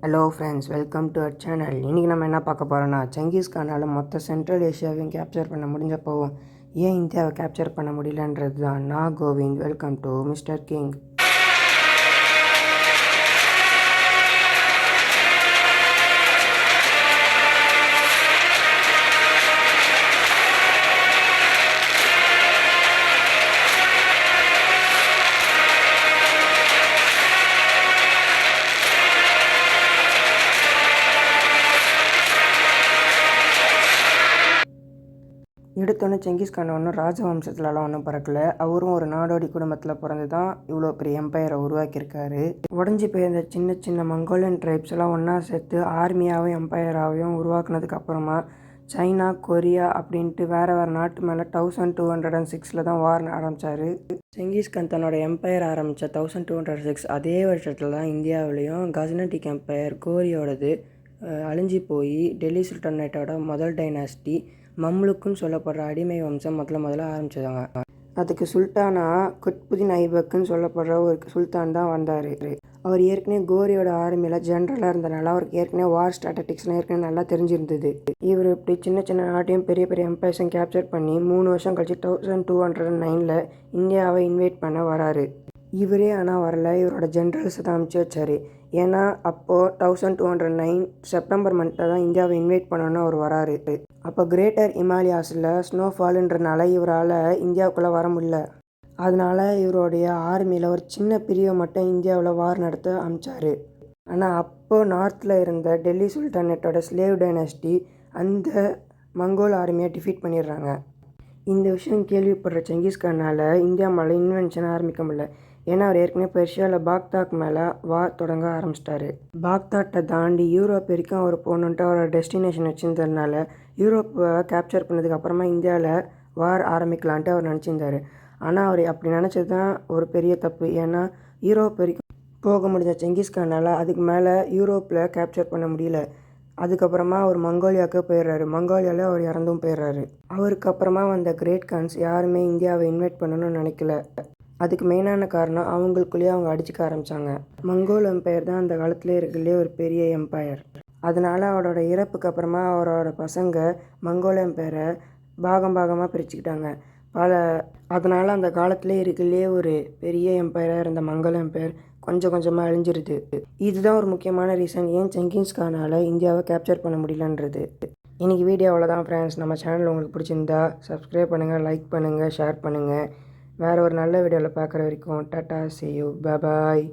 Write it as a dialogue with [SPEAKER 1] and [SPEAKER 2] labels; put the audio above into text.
[SPEAKER 1] Hello friends, welcome to our channel. இன்றைக்கி நம்ம என்ன பார்க்க போகிறோன்னா, செங்கிஸ் கானால் மொத்த சென்ட்ரல் ஏஷியாவையும் கேப்சர் பண்ண முடிஞ்சப்போ ஏன் இந்தியாவை கேப்சர் பண்ண முடியலன்றது தான். நான் Kovind. Welcome to mister king. எடுத்தோன்னே செங்கிஸ்கான் ஒன்றும் ராஜவம்சத்துலலாம் ஒன்றும் பிறக்கல. அவரும் ஒரு நாடோடி குடும்பத்தில் பிறந்து தான் இவ்வளோ பெரிய எம்பையரை உருவாக்கியிருக்காரு. உடஞ்சி போயிருந்த சின்ன சின்ன மங்கோலியன் ட்ரைப்ஸ் எல்லாம் ஒன்றா சேர்த்து ஆர்மியாகவும் எம்பையராகவும் உருவாக்குனதுக்கு அப்புறமா சைனா, கொரியா அப்படின்ட்டு வேறு நாட்டு மேலே 1206 தான் வார் ஆரம்பித்தார். செங்கிஸ்கான் தன்னோட எம்பையர் ஆரம்பித்த 1206 அதே வருஷத்தில் தான் இந்தியாவிலையும் கஸ்னடிக் எம்பையர் கோரியோடது அழிஞ்சி போய் டெல்லி சுல்தானேட்டோட முதல் டைனாஸ்டி மம்லுக்குன்னு சொல்லப்படுற அடிமை வம்சம் முதல்ல ஆரம்பிச்சதாங்க. அதுக்கு சுல்தானா குத்புதீன் ஐபக்குன்னு சொல்லப்படுற ஒரு சுல்தான் தான் வந்தார். அவர் ஏற்கனவே கோரியோட ஆர்மியில் ஜென்ரலாக இருந்தனால அவருக்கு ஏற்கனவே வார் ஸ்ட்ராட்டடிக்ஸ்லாம் ஏற்கனவே நல்லா தெரிஞ்சிருந்தது. இவர் இப்படி சின்ன சின்ன நாட்டையும் பெரிய பெரிய எம்பையர்ஸையும் கேப்சர் பண்ணி 3 வருஷம் கழிச்சு 1209 இந்தியாவை இன்வைட் பண்ண வராரு. இவரே ஆனால் வரல, இவரோட ஜென்ரல்ஸை தான் அனுப்பிச்சி வச்சார். ஏன்னா அப்போது 1209 செப்டம்பர் மந்தில் தான் இந்தியாவை இன்வைட் பண்ணணுன்னு அவர் வராரு. அப்போ கிரேட்டர் இமாலயாஸில் ஸ்னோஃபாலுன்றனால இவரால் இந்தியாவுக்குள்ளே வர முடியல. அதனால் இவருடைய ஆர்மியில் ஒரு சின்ன பிரிவை மட்டும் இந்தியாவில் வார் நடத்த அனுப்பிச்சார். ஆனால் அப்போது நார்த்தில் இருந்த டெல்லி சுல்தானேட்டோட ஸ்லேவ் டைனாஸ்டி அந்த மங்கோல் ஆர்மியை டிஃபீட் பண்ணிடுறாங்க. இந்த விஷயம் கேள்விப்படுற செங்கிஸ்கானால் இந்தியா மேலே இன்வென்ஷன் ஆரம்பிக்க முடியல. ஏன்னா அவர் ஏற்கனவே பெர்ஷியாவில் பாக்தாக் மேலே வார் தொடங்க ஆரம்பிச்சிட்டாரு. பாக்தாட்டை தாண்டி யூரோப் வரைக்கும் அவர் போகணுன்ட்டு அவரோட டெஸ்டினேஷன் வச்சுருந்ததுனால யூரோப்பை கேப்சர் பண்ணதுக்கு அப்புறமா இந்தியாவில் வார் ஆரம்பிக்கலான்ட்டு அவர் நினச்சிருந்தார். ஆனால் அவர் அப்படி நினச்சது தான் ஒரு பெரிய தப்பு. ஏன்னா யூரோப் வரைக்கும் போக முடிஞ்ச செங்கிஸ்கானால் அதுக்கு மேலே யூரோப்பில் கேப்சர் பண்ண முடியல. அதுக்கப்புறமா அவர் மங்கோலியாவுக்கு போயிடுறாரு. மங்கோலியாவில் அவர் இறந்தும் போயிடுறாரு. அவருக்கு அப்புறமா வந்த கிரேட் கான்ஸ் யாருமே இந்தியாவை இன்வைட் பண்ணணும்னு நினைக்கல. அதுக்கு மெயினான காரணம் அவங்களுக்குள்ளேயே அவங்க அடிச்சுக்க ஆரம்பித்தாங்க. மங்கோல் எம்பையர் தான் அந்த காலத்துலேயே இருக்கிறதுலே ஒரு பெரிய எம்பையர். அதனால் அவரோட இறப்புக்கு அப்புறமா அவரோட பசங்க மங்கோல் எம்பையரை பாகமாக பிரிச்சுக்கிட்டாங்க. அதனால் அந்த காலத்துலேயே இருக்கிறதுலே ஒரு பெரிய எம்பையராக இருந்த மங்கோல் எம்பையர் கொஞ்சம் கொஞ்சமாக அழிஞ்சிருது. இதுதான் ஒரு முக்கியமான ரீசன் ஏன் செங்கிஸ்கானால் இந்தியாவை கேப்சர் பண்ண முடியலன்றது. இன்றைக்கி வீடியோ அவ்வளோதான் ஃப்ரெண்ட்ஸ். நம்ம சேனல் உங்களுக்கு பிடிச்சிருந்தா சப்ஸ்கிரைப் பண்ணுங்கள், லைக் பண்ணுங்கள், ஷேர் பண்ணுங்கள். வேறு ஒரு நல்ல வீடியோவில் பார்க்குற வரைக்கும் tata, see you, bye bye.